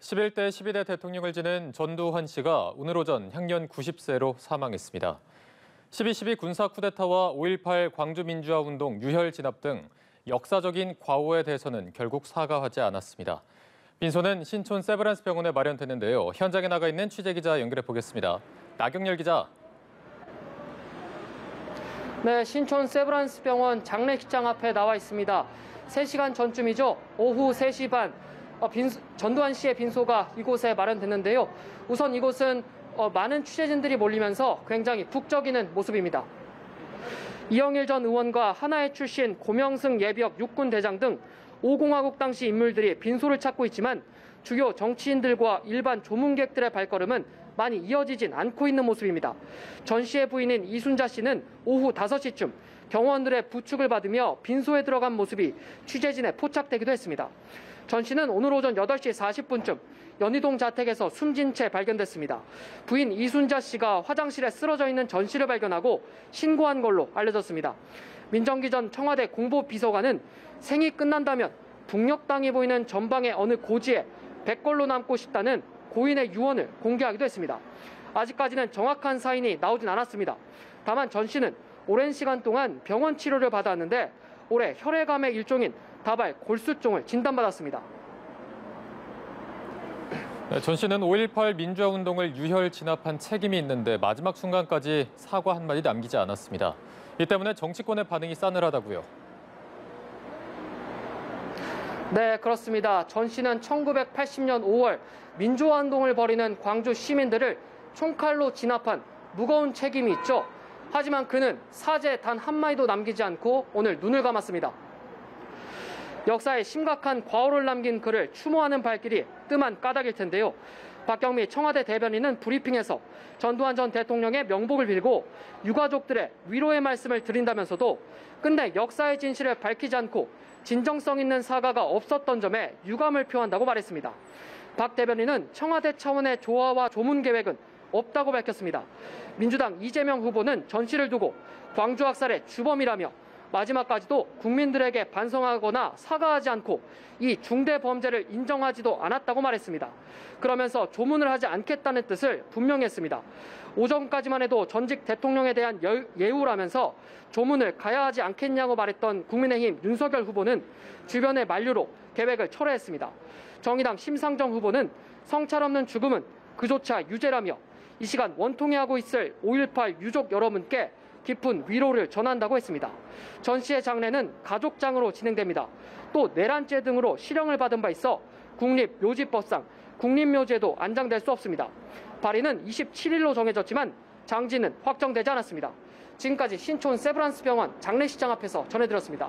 11대 12대 대통령을 지낸 전두환 씨가 오늘 오전 향년 90세로 사망했습니다. 12.12 군사 쿠데타와 5.18 광주민주화운동 유혈 진압 등 역사적인 과오에 대해서는 결국 사과하지 않았습니다. 빈소는 신촌 세브란스 병원에 마련됐는데요. 현장에 나가 있는 취재기자 연결해 보겠습니다. 나경열 기자. 네, 신촌 세브란스 병원 장례식장 앞에 나와 있습니다. 3시간 전쯤이죠. 오후 3시 반. 전두환 씨의 빈소가 이곳에 마련됐는데요. 우선 이곳은 많은 취재진들이 몰리면서 굉장히 북적이는 모습입니다. 이영일 전 의원과 하나회 출신 고명승 예비역 육군대장 등 5공화국 당시 인물들이 빈소를 찾고 있지만 주요 정치인들과 일반 조문객들의 발걸음은 많이 이어지진 않고 있는 모습입니다. 전 씨의 부인인 이순자 씨는 오후 5시쯤 경호원들의 부축을 받으며 빈소에 들어간 모습이 취재진에 포착되기도 했습니다. 전 씨는 오늘 오전 8시 40분쯤 연희동 자택에서 숨진 채 발견됐습니다. 부인 이순자 씨가 화장실에 쓰러져 있는 전 씨를 발견하고 신고한 걸로 알려졌습니다. 민정기 전 청와대 공보비서관은 생이 끝난다면 북녘땅이 보이는 전방의 어느 고지에 백걸로 남고 싶다는 고인의 유언을 공개하기도 했습니다. 아직까지는 정확한 사인이 나오진 않았습니다. 다만 전 씨는 오랜 시간 동안 병원 치료를 받았는데 올해 혈액암의 일종인 다발 골수종을 진단받았습니다. 전 씨는 5.18 민주화운동을 유혈 진압한 책임이 있는데 마지막 순간까지 사과 한마디 남기지 않았습니다. 이 때문에 정치권의 반응이 싸늘하다고요. 네, 그렇습니다. 전 씨는 1980년 5월 민주화운동을 벌이는 광주 시민들을 총칼로 진압한 무거운 책임이 있죠. 하지만 그는 사죄 단 한마디도 남기지 않고 오늘 눈을 감았습니다. 역사에 심각한 과오를 남긴 그를 추모하는 발길이 뜸한 까닭일 텐데요. 박경미 청와대 대변인은 브리핑에서 전두환 전 대통령의 명복을 빌고 유가족들의 위로의 말씀을 드린다면서도 끝내 역사의 진실을 밝히지 않고 진정성 있는 사과가 없었던 점에 유감을 표한다고 말했습니다. 박 대변인은 청와대 차원의 조화와 조문 계획은 없다고 밝혔습니다. 민주당 이재명 후보는 전 씨를 두고 광주 학살의 주범이라며 마지막까지도 국민들에게 반성하거나 사과하지 않고 이 중대 범죄를 인정하지도 않았다고 말했습니다. 그러면서 조문을 하지 않겠다는 뜻을 분명히 했습니다. 오전까지만 해도 전직 대통령에 대한 예우라면서 조문을 가야 하지 않겠냐고 말했던 국민의힘 윤석열 후보는 주변의 만류로 계획을 철회했습니다. 정의당 심상정 후보는 성찰 없는 죽음은 그조차 유죄라며 이 시간 원통해하고 있을 5.18 유족 여러분께 깊은 위로를 전한다고 했습니다. 전 씨의 장례는 가족장으로 진행됩니다. 또 내란죄 등으로 실형을 받은 바 있어 국립묘지법상 국립묘지에도 안장될 수 없습니다. 발인은 27일로 정해졌지만 장지는 확정되지 않았습니다. 지금까지 신촌 세브란스 병원 장례식장 앞에서 전해드렸습니다.